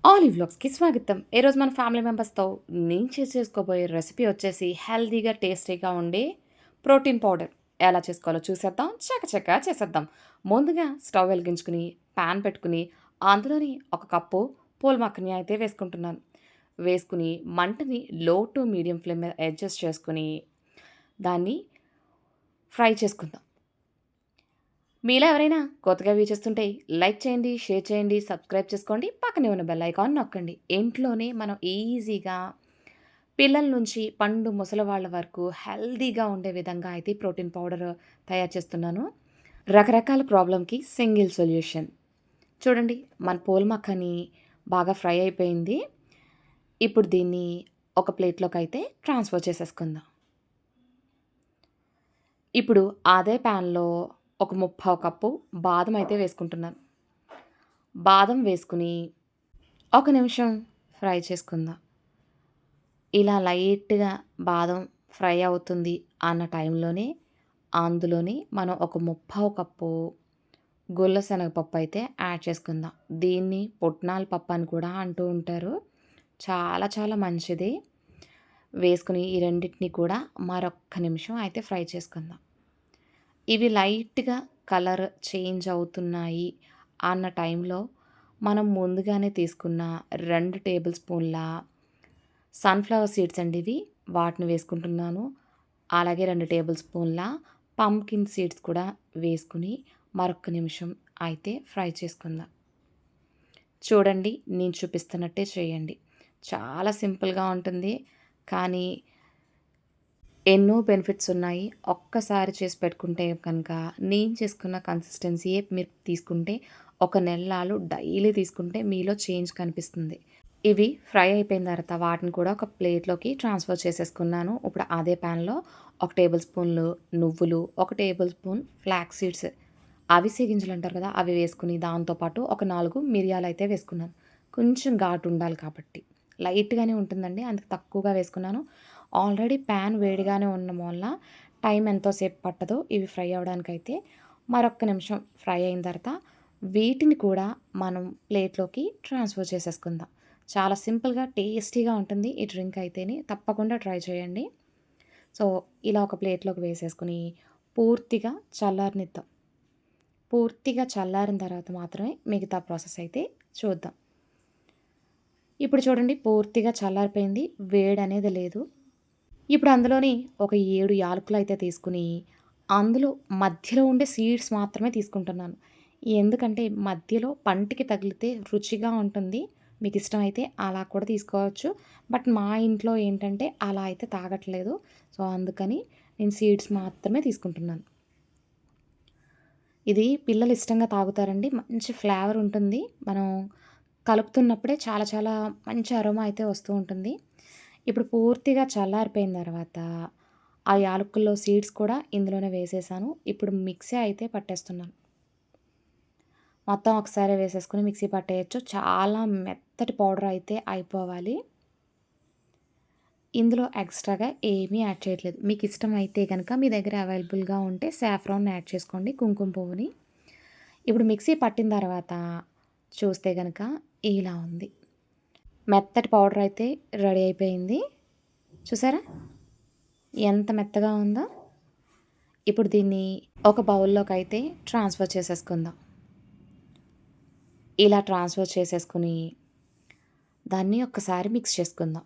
Olive వ్లాగ్స్‌కి స్వాగతం. ఈరోజు మన ఫ్యామిలీ మెంబర్స్‌తో నేను చేసుకోబోయే రెసిపీ వచ్చేసి హెల్తీగా, టేస్టీగా ఉండే ప్రోటీన్ పౌడర్. ఎలా చేసుకోవాలో చూసేద్దాం. చకచకా చేసేద్దాం. ముందుగా స్టవ్ వెలిగించుకొని, పాన్ పెట్టుకొని, అందులోని ఒక కప్పు పూల్ మక్కని అయితే వేసుకుంటున్నాను. వేసుకొని మంటని లో టు మీడియం ఫ్లేమ్ మీద అడ్జస్ట్ చేసుకొని, దాన్ని ఫ్రై చేసుకుందాం. మీలో ఎవరైనా కొత్తగా వీక్షిస్తుంటే లైక్ చేయండి, షేర్ చేయండి, సబ్స్క్రైబ్ చేసుకోండి. పక్కనే ఉన్న బెల్ ఐకాన్ నొక్కండి. ఇంట్లోనే మనం ఈజీగా పిల్లల నుంచి పండు ముసలివాళ్ళ వరకు హెల్తీగా ఉండే విధంగా అయితే ప్రోటీన్ పౌడర్ తయారు చేస్తున్నాను. రకరకాల ప్రాబ్లమ్‌కి సింగిల్ సొల్యూషన్. చూడండి, మన పూల్ మఖాని బాగా ఫ్రై అయిపోయింది. ఇప్పుడు దీన్ని ఒక ప్లేట్‌లోకైతే ట్రాన్స్‌ఫర్ చేసేసుకుందాం. ఇప్పుడు అదే ప్యాన్‌లో ఒక ముప్పావు కప్పు బాదం అయితే వేసుకుంటున్నాను. బాదం వేసుకొని ఒక నిమిషం ఫ్రై చేసుకుందాం. ఇలా లైట్‌గా బాదం ఫ్రై అవుతుంది అన్న టైంలోనే అందులోని మనం ఒక ముప్పావు కప్పు గుల్ల శనగపప్పు అయితే యాడ్ చేసుకుందాం. దీన్ని పుట్నాల పప్పు అని కూడా అంటూ ఉంటారు. చాలా చాలా మంచిది. వేసుకొని ఈ రెండిటిని కూడా మరొక్క నిమిషం అయితే ఫ్రై చేసుకుందాం. ఇవి లైట్‌గా కలర్ చేంజ్ అవుతున్నాయి అన్న టైంలో మనం ముందుగానే తీసుకున్న 2 టేబుల్ స్పూన్ల సన్‌ఫ్లవర్ సీడ్స్ అండి ఇవి. వాటిని వేసుకుంటున్నాను. అలాగే 2 టేబుల్ స్పూన్ల పంప్కిన్ సీడ్స్ కూడా వేసుకొని మరొక్క నిమిషం అయితే ఫ్రై చేసుకుందాం. చూడండి, నేను చూపిస్తున్నట్టే చేయండి. చాలా సింపుల్‌గా ఉంటుంది. కానీ ఎన్నో బెనిఫిట్స్ ఉన్నాయి. ఒక్కసారి చేసి పెట్టుకుంటే కనుక నేను చేసుకున్న కన్సిస్టెన్సీయే మీరు తీసుకుంటే ఒక నెలలు డైలీ తీసుకుంటే మీలో చేంజ్ కనిపిస్తుంది. ఇవి ఫ్రై అయిపోయిన తర్వాత వాటిని కూడా ఒక ప్లేట్‌లోకి ట్రాన్స్‌ఫర్ చేసేసుకున్నాను. ఇప్పుడు అదే ప్యాన్‌లో ఒక టేబుల్ స్పూన్లు నువ్వులు, ఒక టేబుల్ స్పూన్ ఫ్లాక్స్ సీడ్స్, అవిసె గింజలు అంటారు కదా! అవి వేసుకొని దాంతో పాటు ఒక 4 మిరియాలైతే వేసుకున్నాను. కొంచెం ఘాటు ఉండాలి కాబట్టి. లైట్‌గానే ఉంటుందండి. అందుకు తక్కువగా వేసుకున్నాను. ఆల్రెడీ ప్యాన్ వేడిగానే ఉండడం వల్ల టైం ఎంతో సేపు పట్టదు ఇవి ఫ్రై అవ్వడానికైతే. మరొక్క నిమిషం ఫ్రై అయిన తర్వాత వీటిని కూడా మనం ప్లేట్‌లోకి ట్రాన్స్‌ఫర్ చేసేసుకుందాం. చాలా సింపుల్‌గా, టేస్టీగా ఉంటుంది ఈ డ్రింక్ అయితేని. తప్పకుండా ట్రై చేయండి. సో, ఇలా ఒక ప్లేట్‌లోకి వేసేసుకొని పూర్తిగా చల్లారనిద్దాం. పూర్తిగా చల్లారిన తర్వాత మాత్రమే మిగతా ప్రాసెస్ అయితే చూద్దాం. ఇప్పుడు చూడండి, పూర్తిగా చల్లారిపోయింది. వేడనేది లేదు. ఇప్పుడు అందులోని ఒక 7 యాలకులైతే తీసుకొని, అందులో మధ్యలో ఉండే సీడ్స్ మాత్రమే తీసుకుంటున్నాను. ఎందుకంటే మధ్యలో పంటికి తగిలితే రుచిగా ఉంటుంది. మీకిష్టమైతే అలా కూడా తీసుకోవచ్చు. బట్ మా ఇంట్లో ఏంటంటే అలా అయితే తాగట్లేదు. సో, అందుకని నేను సీడ్స్ మాత్రమే తీసుకుంటున్నాను. ఇది పిల్లలు ఇష్టంగా తాగుతారండి. మంచి ఫ్లేవర్ ఉంటుంది. మనం కలుపుతున్నప్పుడే చాలా చాలా మంచి అరోమా అయితే వస్తూ ఉంటుంది. ఇప్పుడు పూర్తిగా చల్లారిపోయిన తర్వాత ఆ యాలకుల్లో సీడ్స్ కూడా ఇందులోనే వేసేసాను. ఇప్పుడు మిక్సీ అయితే పట్టేస్తున్నాను. మొత్తం ఒకసారే వేసేసుకొని మిక్సీ పట్టేయొచ్చు. చాలా మెత్తటి పౌడర్ అయితే అయిపోవాలి. ఇందులో ఎక్స్‌ట్రాగా ఏమీ యాడ్ చేయట్లేదు. మీకిష్టమైతే గనక మీ దగ్గర అవైలబుల్‌గా ఉంటే సాఫ్రాన్ యాడ్ చేసుకోండి, కుంకుమ పువ్వుని. ఇప్పుడు మిక్సీ పట్టిన తర్వాత చూస్తే గనక ఇలా ఉంది. మెత్తటి పౌడర్ అయితే రెడీ అయిపోయింది. చూసారా ఎంత మెత్తగా ఉందో? ఇప్పుడు దీన్ని ఒక బౌల్‌లోకైతే ట్రాన్స్‌ఫర్ చేసేసుకుందాం. ఇలా ట్రాన్స్‌ఫర్ చేసేసుకొని దాన్ని ఒక్కసారి మిక్స్ చేసుకుందాం.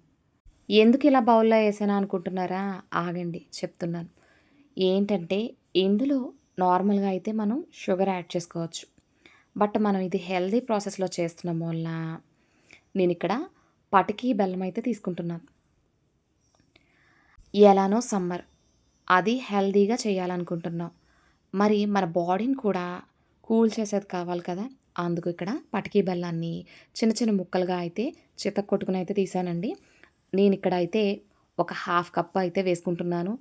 ఎందుకు ఇలా బౌల్‌లో ఏసాను అనుకుంటున్నారా? ఆగండి చెప్తున్నాను. ఏంటంటే ఇందులో నార్మల్‌గా అయితే మనం షుగర్ యాడ్ చేసుకోవచ్చు. బట్ మనం ఇది హెల్తీ ప్రాసెస్‌లో చేస్తున్నాం వల్ల నేనిక్కడ పటికి బెల్లం అయితే తీసుకుంటున్నాను. ఎలానో సమ్మర్, అది హెల్తీగా చేయాలనుకుంటున్నాం. మరి మన బాడీని కూడా కూల్ చేసేది కావాలి కదా! అందుకు ఇక్కడ పటికి బెల్లాన్ని చిన్న చిన్న ముక్కలుగా అయితే చితక్కొట్టుకొని అయితే తీసానండి. నేనిక్కడ అయితే ఒక హాఫ్ కప్ అయితే వేసుకుంటున్నాను.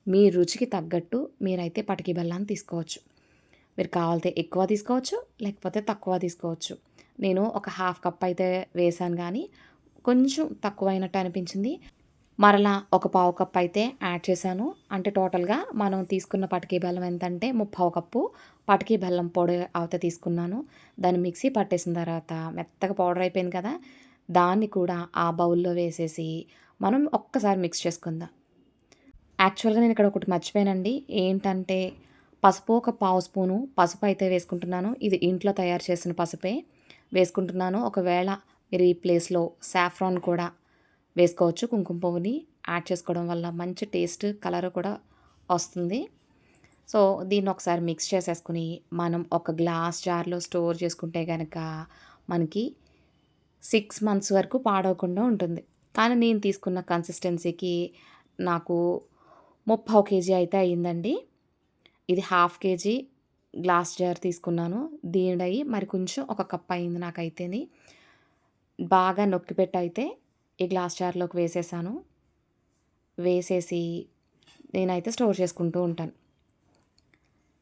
మీ రుచికి తగ్గట్టు మీరైతే పటికి బెల్లాన్ని తీసుకోవచ్చు. మీరు కావాలితే ఎక్కువ తీసుకోవచ్చు, లేకపోతే తక్కువ తీసుకోవచ్చు. నేను ఒక హాఫ్ కప్ అయితే వేశాను గానీ, కొంచెం తక్కువైనట్టు అనిపించింది. మరలా ఒక పావు కప్ అయితే యాడ్ చేశాను. అంటే టోటల్‌గా మనం తీసుకున్న పటికి బెల్లం ఎంతంటే ముప్పావు కప్పు పటికి బెల్లం పొడి అవత తీసుకున్నాను. దాన్ని మిక్సీ పట్టేసిన తర్వాత మెత్తగా పౌడర్ అయిపోయింది కదా! దాన్ని కూడా ఆ బౌల్‌లో వేసేసి మనం ఒక్కసారి మిక్స్ చేసుకుందాం. యాక్చువల్‌గా నేను ఇక్కడ ఒకటి మర్చిపోయానండి. ఏంటంటే పసుపు ఒక పావు స్పూను పసుపయితే వేసుకుంటున్నాను. ఇది ఇంట్లో తయారు చేసిన పసుపే వేసుకుంటున్నాను. ఒకవేళ మీరు ఈ ప్లేస్‌లో సాఫ్రాన్ కూడా వేసుకోవచ్చు. కుంకుమ పువ్వుని యాడ్ చేసుకోవడం వల్ల మంచి టేస్ట్, కలర్ కూడా వస్తుంది. సో, దీన్ని ఒకసారి మిక్స్ చేసేసుకొని మనం ఒక గ్లాస్ జార్‌లో స్టోర్ చేసుకుంటే గనక మనకి 6 మంత్స్ వరకు పాడవకుండా ఉంటుంది. కానీ నేను తీసుకున్న కన్సిస్టెన్సీకి నాకు ముప్పావు కేజీ అయితే అయిందండి. ఇది హాఫ్ కేజీ గ్లాస్ జార్ తీసుకున్నాను. దీనిడయి మరి కొంచెం ఒక కప్ అయింది నాకైతేని. బాగా నొక్కిపెట్టయితే ఈ గ్లాస్ జార్‌లోకి వేసేసాను. వేసేసి నేనైతే స్టోర్ చేసుకుంటూ ఉంటాను.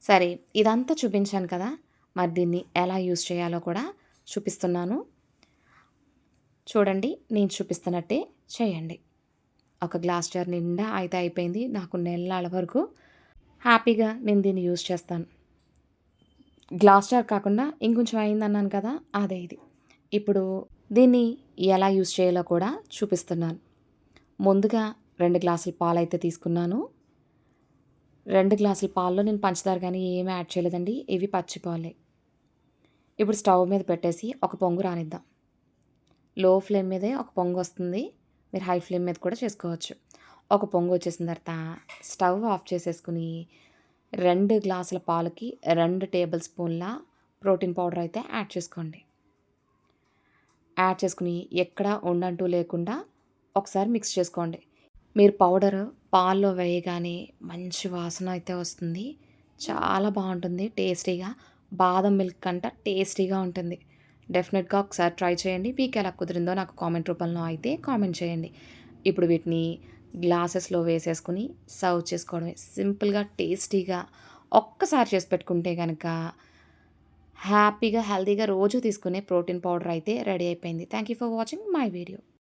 సరే, ఇదంతా చూపించాను కదా! మరి దీన్ని ఎలా యూజ్ చేయాలో కూడా చూపిస్తున్నాను. చూడండి, నేను చూపిస్తున్నట్టే చేయండి. ఒక గ్లాస్ జార్ నిండా అయితే అయిపోయింది. నాకు నెల్లాళ్ళ వరకు హ్యాపీగా నేను దీన్ని యూజ్ చేస్తాను. గ్లాస్ జార్ కాకుండా ఇంకొంచెం అయిందన్నాను కదా! అదే ఇది. ఇప్పుడు దీన్ని ఎలా యూజ్ చేయాలో కూడా చూపిస్తున్నాను. ముందుగా 2 గ్లాసుల పాలైతే తీసుకున్నాను. 2 గ్లాసుల పాలలో నేను పంచదార గాని ఏమి యాడ్ చేయలేదండి. ఇవి పచ్చి పాలే. ఇప్పుడు స్టవ్ మీద పెట్టేసి ఒక పొంగు రానిద్దాం. లో ఫ్లేమ్ మీదే ఒక పొంగొస్తుంది. మీరు హై ఫ్లేమ్ మీద కూడా చేసుకోవచ్చు. ఒక పొంగు వచ్చేసిన తర్వాత స్టవ్ ఆఫ్ చేసేసుకొని 2 గ్లాసుల పాలకి 2 టేబుల్ స్పూన్ల ప్రోటీన్ పౌడర్ అయితే యాడ్ చేసుకోండి. యాడ్ చేసుకొని ఎక్కడ ఉండంటూ లేకుండా ఒకసారి మిక్స్ చేసుకోండి. మీరు పౌడరు పాల్లో వేయగానే మంచి వాసన అయితే వస్తుంది. చాలా బావుంటుంది టేస్టీగా. బాదం మిల్క్ కంట టేస్టీగా ఉంటుంది. డెఫినెట్‌గా ఒకసారి ట్రై చేయండి. మీకెలా కుదిరిందో నాకు కామెంట్ రూపంలో అయితే కామెంట్ చేయండి. ఇప్పుడు వీటిని గ్లాసెస్‌లో వేసేసుకొని సర్వ్ చేసుకోవడమే. సింపుల్‌గా, టేస్టీగా ఒక్కసారి చేసి పెట్టుకుంటే గనక హ్యాపీగా, హెల్తీగా రోజు తీసుకునే ప్రోటీన్ పౌడర్ అయితే రెడీ అయిపోయింది. Thank you for watching my video.